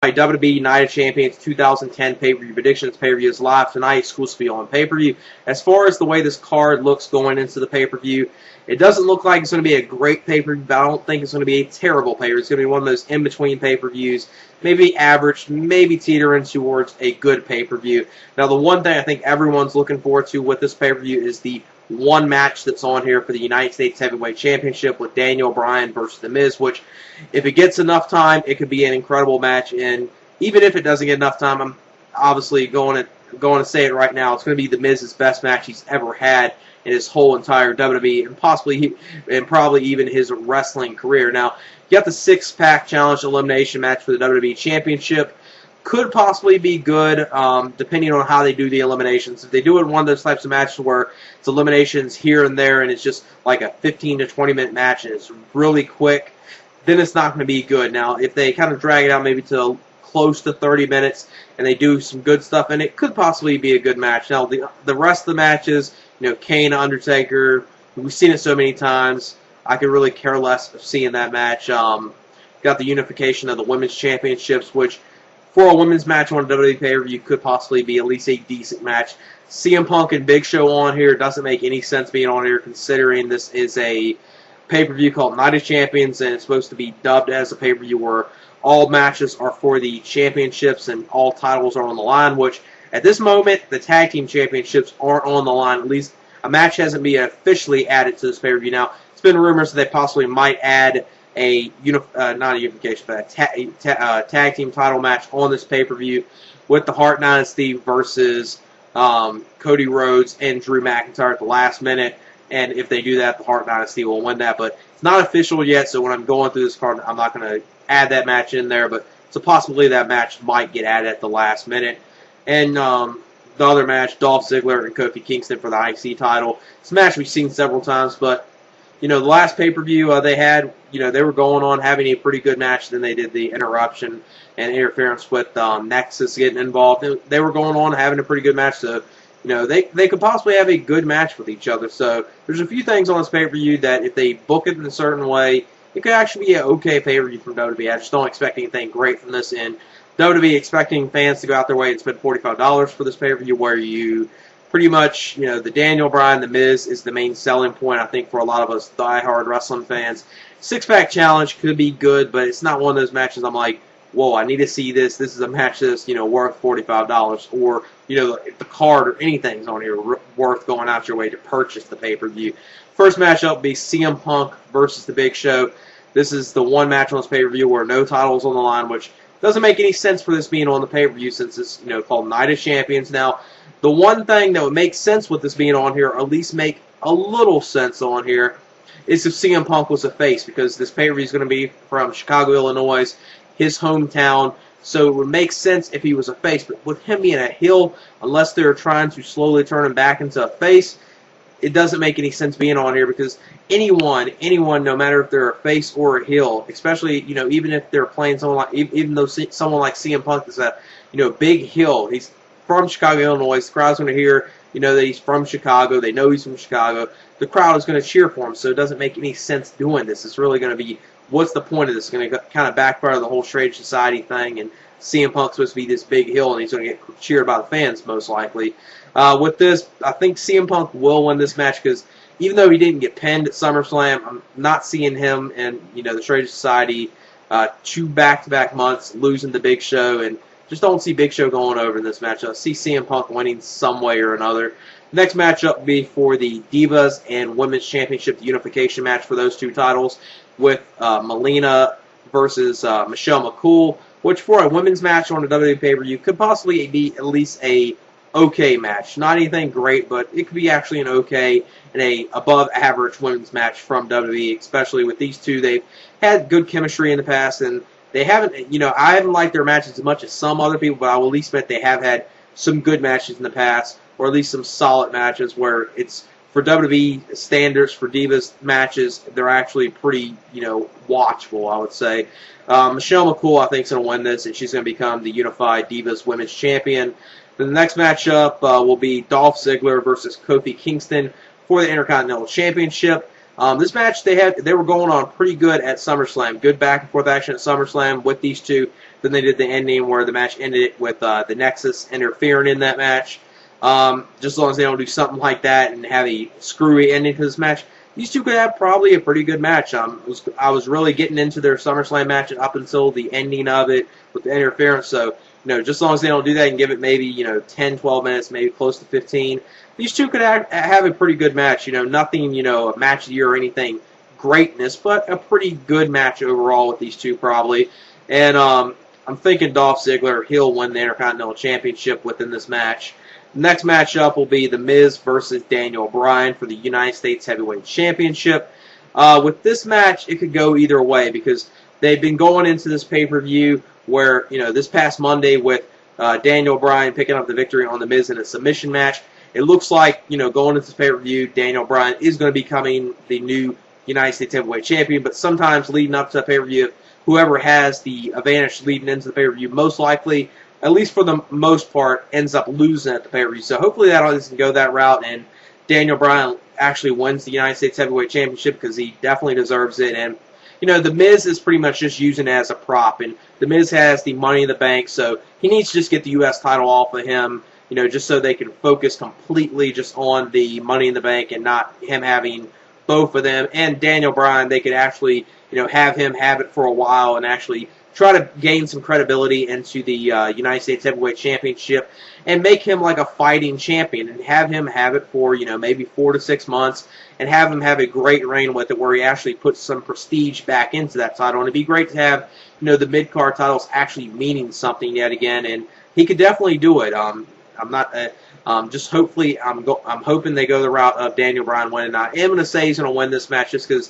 My WWE Night of Champions 2010 pay-per-view predictions. Pay-per-view is live tonight, exclusively on pay-per-view. As far as the way this card looks going into the pay-per-view, it doesn't look like it's going to be a great pay-per-view, but I don't think it's going to be a terrible pay-per-view. It's going to be one of those in-between pay-per-views, maybe average, maybe teetering towards a good pay-per-view. Now, the one thing I think everyone's looking forward to with this pay-per-view is the one match that's on here for the United States Heavyweight Championship with Daniel Bryan versus The Miz, which, if it gets enough time, it could be an incredible match. And even if it doesn't get enough time, I'm obviously going to say it right now. It's going to be The Miz's best match he's ever had in his whole entire WWE and probably even his wrestling career. Now, you got the six-pack challenge elimination match for the WWE Championship. Could possibly be good, depending on how they do the eliminations. If they do it in one of those types of matches where it's eliminations here and there and it's just like a 15 to 20 minute match and it's really quick, then it's not going to be good. Now, if they kind of drag it out maybe to close to 30 minutes and they do some good stuff, and it could possibly be a good match. Now, the rest of the matches, Kane, Undertaker, we've seen it so many times. I could really care less of seeing that match. Got the unification of the women's championships, which for a women's match on a WWE pay-per-view could possibly be at least a decent match. CM Punk and Big Show on here doesn't make any sense being on here, considering this is a pay-per-view called Night of Champions, and it's supposed to be dubbed as a pay-per-view where all matches are for the championships and all titles are on the line, which at this moment, the tag team championships aren't on the line. At least a match hasn't been officially added to this pay-per-view. Now, it's been rumors that they possibly might add not a unification, but a tag team title match on this pay-per-view with the Hart Dynasty versus Cody Rhodes and Drew McIntyre at the last minute. And if they do that, the Hart Dynasty will win that. But it's not official yet, so when I'm going through this card, I'm not going to add that match in there. But it's a possibility that match might get added at the last minute. And the other match, Dolph Ziggler and Kofi Kingston for the IC title. It's a match we've seen several times, but the last pay-per-view they had, they were going on having a pretty good match. Then they did the interruption and interference with Nexus getting involved. They were going on having a pretty good match. So, they could possibly have a good match with each other. So there's a few things on this pay-per-view that if they book it in a certain way, it could actually be an okay pay-per-view from WWE. I just don't expect anything great from this end. WWE expecting fans to go out their way and spend $45 for this pay-per-view where you pretty much, the Daniel Bryan, The Miz is the main selling point, I think, for a lot of us die-hard wrestling fans. Six-pack challenge could be good, but it's not one of those matches I'm like, whoa, I need to see this. This is a match that's, worth $45. Or, if the card or anything's on here worth going out your way to purchase the pay-per-view. First matchup will be CM Punk versus The Big Show. This is the one match on this pay-per-view where no title's on the line, which doesn't make any sense for this being on the pay-per-view since it's, called Night of Champions. Now, the one thing that would make sense with this being on here, or at least make a little sense on here, is if CM Punk was a face, because this pay-per-view is going to be from Chicago, Illinois, his hometown, so it would make sense if he was a face. But with him being a heel, unless they're trying to slowly turn him back into a face, it doesn't make any sense being on here, because anyone, no matter if they're a face or a heel, especially, even if they're playing someone like, even though someone like CM Punk is a, big heel, he's from Chicago, Illinois, the crowd's going to hear, that he's from Chicago, they know he's from Chicago, the crowd is going to cheer for him, so it doesn't make any sense doing this. It's really going to be, what's the point of this? It's going to kind of backfire the whole Strange Society thing, and CM Punk's supposed to be this big heel, and he's going to get cheered by the fans, most likely. With this, I think CM Punk will win this match, because even though he didn't get pinned at SummerSlam, I'm not seeing him and, the Strange Society 2 back-to-back months losing the Big Show, and just don't see Big Show going over in this matchup. I see CM Punk winning some way or another. Next matchup will be for the Divas and Women's Championship Unification match for those two titles with Melina versus Michelle Mcool, which for a women's match on a WWE pay-per-view could possibly be at least a okay match. Not anything great, but it could be actually an okay and a above-average women's match from WWE, especially with these two. They've had good chemistry in the past, and they haven't, I haven't liked their matches as much as some other people, but I will at least admit they have had some good matches in the past, or at least some solid matches where it's, for WWE standards, for Divas matches, they're actually pretty, watchable, I would say. Michelle Mcool, I think, is going to win this, and she's going to become the Unified Divas Women's Champion. Then the next matchup will be Dolph Ziggler versus Kofi Kingston for the Intercontinental Championship. This match, they were going on pretty good at SummerSlam. Good back and forth action at SummerSlam with these two. Then they did the ending where the match ended with the Nexus interfering in that match. Just as long as they don't do something like that and have a screwy ending to this match, these two could have probably a pretty good match. I was really getting into their SummerSlam match up until the ending of it with the interference. So, just as long as they don't do that and give it maybe, 10, 12 minutes, maybe close to 15, these two could have a pretty good match. Nothing, a match of the year or anything greatness, but a pretty good match overall with these two probably. And I'm thinking Dolph Ziggler, he'll win the Intercontinental Championship within this match. Next matchup will be The Miz versus Daniel Bryan for the United States Heavyweight Championship. With this match, it could go either way because they've been going into this pay-per-view where, this past Monday with Daniel Bryan picking up the victory on The Miz in a submission match. It looks like, going into this pay-per-view, Daniel Bryan is going to be becoming the new United States Heavyweight Champion, but sometimes leading up to the pay-per-view, whoever has the advantage leading into the pay-per-view most likely, at least for the most part, ends up losing at the pay-per-view. So hopefully that doesn't go that route, and Daniel Bryan actually wins the United States Heavyweight Championship because he definitely deserves it. And, The Miz is pretty much just using it as a prop, and The Miz has the Money in the Bank, so he needs to just get the U.S. title off of him, just so they can focus completely just on the Money in the Bank and not him having both of them. And Daniel Bryan, they could actually, have him have it for a while and actually try to gain some credibility into the United States Heavyweight Championship and make him like a fighting champion and have him have it for, maybe 4 to 6 months and have him have a great reign with it where he actually puts some prestige back into that title. And it'd be great to have, the mid-card titles actually meaning something yet again, and he could definitely do it. I'm not... just hopefully, I'm hoping they go the route of Daniel Bryan winning. I am going to say he's going to win this match just because,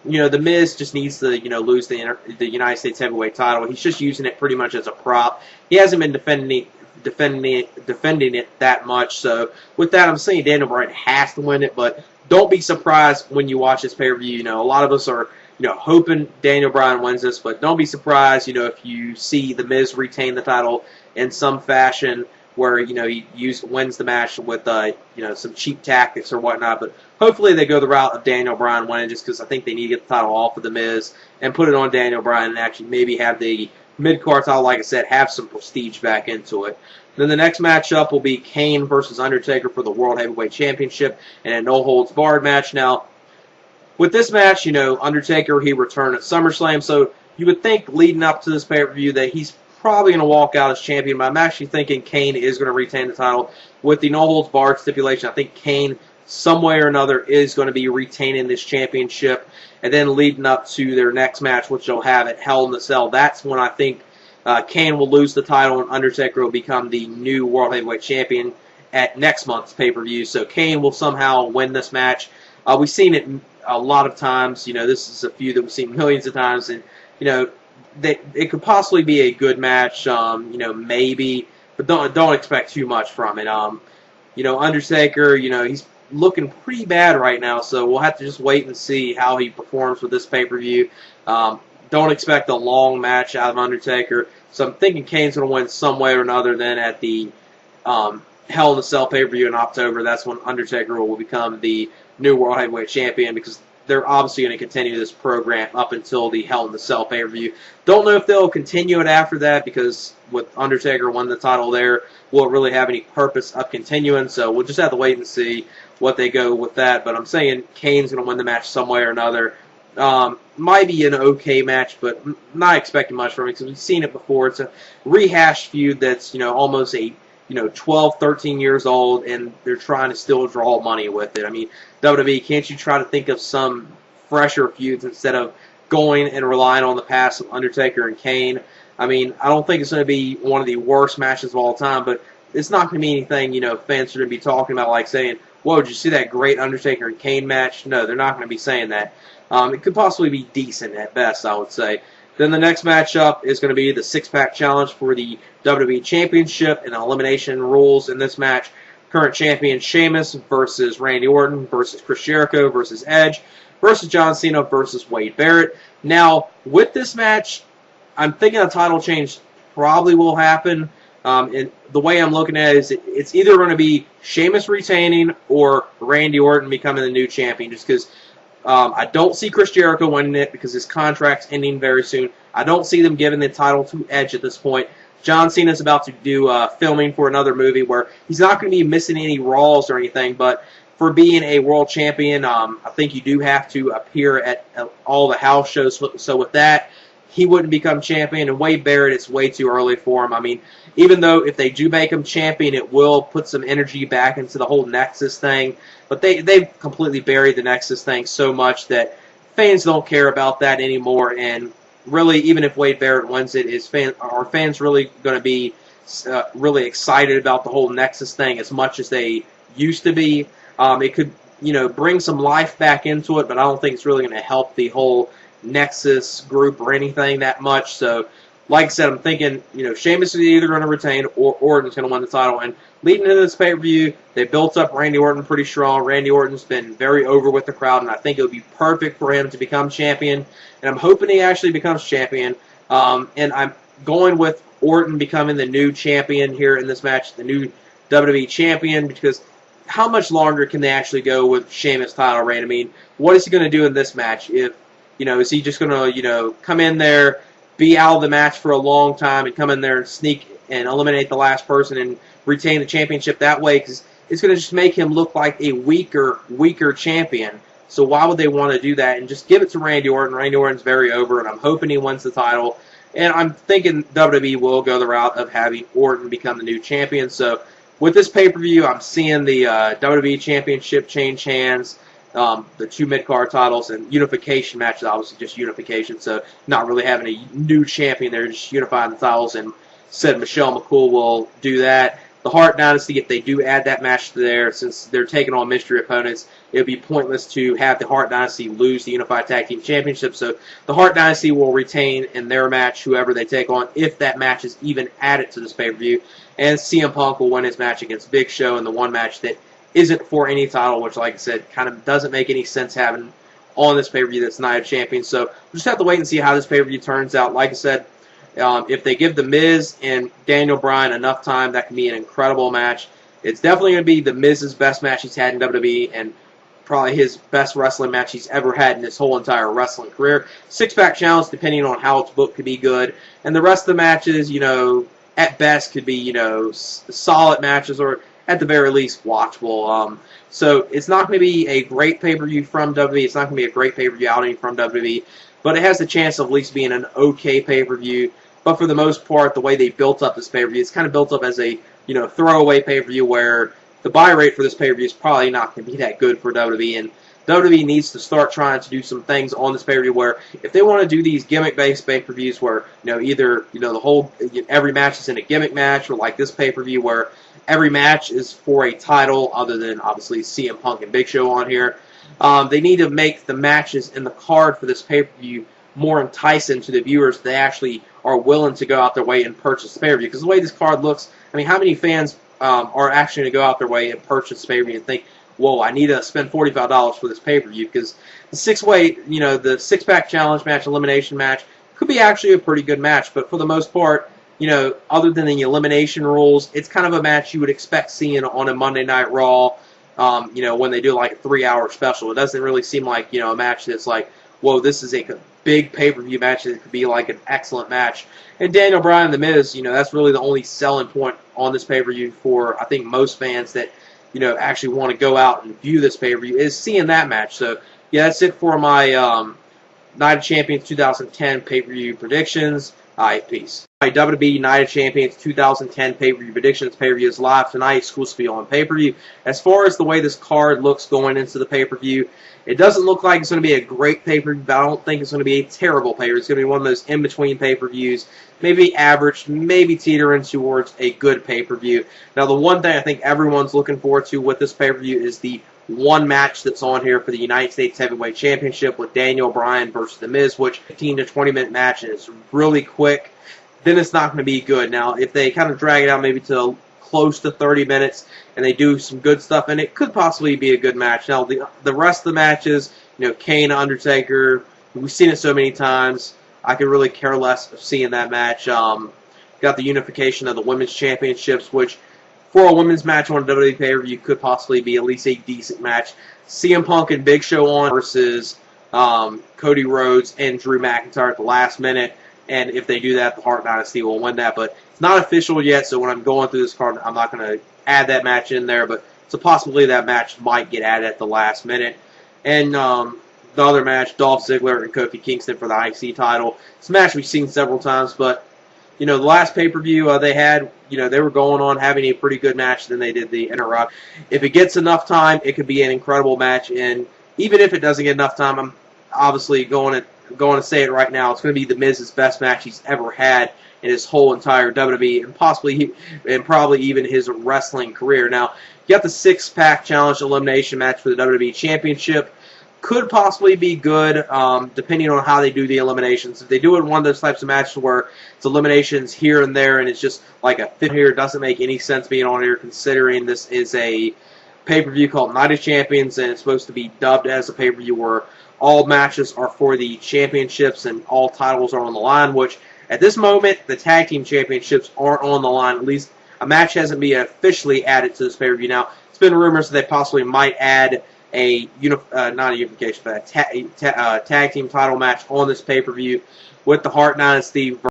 The Miz just needs to, lose the United States Heavyweight title. He's just using it pretty much as a prop. He hasn't been defending it that much. So with that, I'm saying Daniel Bryan has to win it. But don't be surprised when you watch this pay-per-view. A lot of us are, hoping Daniel Bryan wins this, but don't be surprised, if you see The Miz retain the title in some fashion, where, he wins the match with, some cheap tactics or whatnot. But hopefully they go the route of Daniel Bryan winning just because I think they need to get the title off of The Miz and put it on Daniel Bryan and actually maybe have the mid-card title, like I said, have some prestige back into it. Then the next matchup will be Kane versus Undertaker for the World Heavyweight Championship in a no-holds-barred match. Now, with this match, Undertaker, he returned at SummerSlam, so you would think leading up to this pay-per-view that he's probably going to walk out as champion, but I'm actually thinking Kane is going to retain the title. With the no-holds-barred stipulation, I think Kane, some way or another, is going to be retaining this championship. And then leading up to their next match, which they'll have at Hell in the Cell, that's when I think Kane will lose the title and Undertaker will become the new World Heavyweight Champion at next month's pay-per-view. So Kane will somehow win this match. We've seen it a lot of times. This is a feud that we've seen millions of times, and, it could possibly be a good match, maybe, but don't expect too much from it. Undertaker, he's looking pretty bad right now, so we'll have to just wait and see how he performs with this pay-per-view. Don't expect a long match out of Undertaker, so I'm thinking Kane's going to win some way or another. Then at the Hell in the Cell pay-per-view in October, that's when Undertaker will become the new World Heavyweight Champion because they're obviously going to continue this program up until the Hell in the Cell pay-per-view. Don't know if they'll continue it after that because with Undertaker winning the title there, will it really have any purpose of continuing? So we'll just have to wait and see what they go with that. But I'm saying Kane's going to win the match some way or another. Might be an okay match, but not expecting much from it because we've seen it before. It's a rehashed feud that's, almost 12, 13 years old, and they're trying to still draw money with it. I mean, WWE, can't you try to think of some fresher feuds instead of going and relying on the past of Undertaker and Kane? I mean, I don't think it's going to be one of the worst matches of all time, but it's not going to be anything, fans are going to be talking about like saying, whoa, did you see that great Undertaker and Kane match? No, they're not going to be saying that. It could possibly be decent at best, I would say. Then the next matchup is going to be the six-pack challenge for the WWE Championship and elimination rules in this match. Current champion Sheamus versus Randy Orton versus Chris Jericho versus Edge versus John Cena versus Wade Barrett. Now, with this match, I'm thinking a title change probably will happen. And the way I'm looking at it is it's either going to be Sheamus retaining or Randy Orton becoming the new champion, just because I don't see Chris Jericho winning it because his contract's ending very soon. I don't see them giving the title to Edge at this point. John Cena's about to do filming for another movie where he's not going to be missing any Raws or anything, but for being a world champion, I think you do have to appear at all the house shows. So with that, he wouldn't become champion. And Wade Barrett, it's way too early for him. I mean, even though if they do make him champion, it will put some energy back into the whole Nexus thing. But they've completely buried the Nexus thing so much that fans don't care about that anymore. And really, even if Wade Barrett wins it, are fans really going to be really excited about the whole Nexus thing as much as they used to be? It could, bring some life back into it, but I don't think it's really going to help the whole Nexus group or anything that much. So, like I said, I'm thinking, Sheamus is either going to retain or Orton's going to win the title. And leading into this pay-per-view, they built up Randy Orton pretty strong. Randy Orton's been very over with the crowd, and I think it would be perfect for him to become champion. And I'm hoping he actually becomes champion. And I'm going with Orton becoming the new champion here in this match, the new WWE champion, because how much longer can they actually go with Sheamus' title reign? I mean, what is he going to do in this match? If is he just going to, come in there, be out of the match for a long time, and come in there and sneak and eliminate the last person and retain the championship that way? Because it's going to just make him look like a weaker champion. So why would they want to do that? And just give it to Randy Orton. Randy Orton's very over, and I'm hoping he wins the title. And I'm thinking WWE will go the route of having Orton become the new champion. So with this pay-per-view, I'm seeing the WWE Championship change hands, the two mid-card titles, and Unification matches, obviously just Unification, so not really having a new champion there, just unifying the titles, and said Michelle McCool will do that. The Hart Dynasty, if they do add that match to there, since they're taking on mystery opponents, it would be pointless to have the Hart Dynasty lose the Unified Tag Team Championship, so the Hart Dynasty will retain in their match whoever they take on, if that match is even added to this pay-per-view, and CM Punk will win his match against Big Show in the one match that isn't for any title, which, like I said, kind of doesn't make any sense having on this pay-per-view that's Night of Champions. So we'll just have to wait and see how this pay-per-view turns out. Like I said, if they give The Miz and Daniel Bryan enough time, that can be an incredible match. It's definitely going to be The Miz's best match he's had in WWE, and probably his best wrestling match he's ever had in his whole entire wrestling career. Six-pack challenge, depending on how it's booked, could be good. And the rest of the matches, at best could be, solid matches, or at the very least, watchable. So it's not going to be a great pay-per-view from WWE. It's not going to be a great pay-per-view outing from WWE, but it has the chance of at least being an okay pay-per-view. But for the most part, the way they built up this pay-per-view, it's kind of built up as a throwaway pay-per-view where the buy rate for this pay-per-view is probably not going to be that good for WWE. And WWE needs to start trying to do some things on this pay-per-view where if they want to do these gimmick-based pay-per-views where, either, the whole, every match is in a gimmick match, or like this pay-per-view where every match is for a title other than, obviously, CM Punk and Big Show on here. They need to make the matches in the card for this pay-per-view more enticing to the viewers. They actually are willing to go out their way and purchase the pay-per-view. Because the way this card looks, I mean, how many fans are actually going to go out their way and purchase the pay-per-view and think, whoa, I need to spend $45 for this pay-per-view? Because the six-way, the six-pack challenge match, elimination match, could be actually a pretty good match. But for the most part, other than the elimination rules, it's kind of a match you would expect seeing on a Monday Night Raw, when they do like a 3-hour special. It doesn't really seem like, a match that's like, whoa, this is a big pay-per-view match that could be like an excellent match. And Daniel Bryan and The Miz, that's really the only selling point on this pay-per-view for, I think, most fans that, actually want to go out and view this pay-per-view, is seeing that match. So, yeah, that's it for my Night of Champions 2010 pay-per-view predictions. All right, peace. My WWE Night of Champions 2010 pay-per-view predictions. Pay-per-view is live tonight, exclusively on pay-per-view. As far as the way this card looks going into the pay-per-view, it doesn't look like it's going to be a great pay-per-view, but I don't think it's going to be a terrible pay-per-view. It's going to be one of those in-between pay-per-views, maybe average, maybe teetering towards a good pay-per-view. Now, the one thing I think everyone's looking forward to with this pay-per-view is the one match that's on here for the United States Heavyweight Championship with Daniel Bryan versus The Miz, which 15 to 20 minute match, and it's really quick. Then it's not going to be good. Now, if they kind of drag it out maybe to close to 30 minutes and they do some good stuff, and it could possibly be a good match. Now, the rest of the matches, Kane, Undertaker, we've seen it so many times. I could really care less of seeing that match. Got the unification of the Women's Championships, which for a women's match on a WWE pay-per-view could possibly be at least a decent match. CM Punk and Big Show on versus Cody Rhodes and Drew McIntyre at the last minute. And if they do that, the Hart Dynasty will win that. But it's not official yet, so when I'm going through this card, I'm not going to add that match in there. But it's a possibility that match might get added at the last minute. And the other match, Dolph Ziggler and Kofi Kingston for the IC title. It's a match we've seen several times, but the last pay-per-view they had, they were going on having a pretty good match. Then they did the interrupt. If it gets enough time, it could be an incredible match. And even if it doesn't get enough time, I'm obviously going to say it right now. It's going to be the Miz's best match he's ever had in his whole entire WWE and probably even his wrestling career. Now, you got the six-pack challenge elimination match for the WWE Championship. Could possibly be good, depending on how they do the eliminations. If they do it in one of those types of matches where it's eliminations here and there, and it's just like a fit here, it doesn't make any sense being on here, considering this is a pay-per-view called Night of Champions, and it's supposed to be dubbed as a pay-per-view where all matches are for the championships and all titles are on the line, which at this moment, the tag team championships aren't on the line. At least a match hasn't been officially added to this pay-per-view. Now, it's been rumors that they possibly might add not a unification, but a tag team title match on this pay-per-view with the Hart Dynasty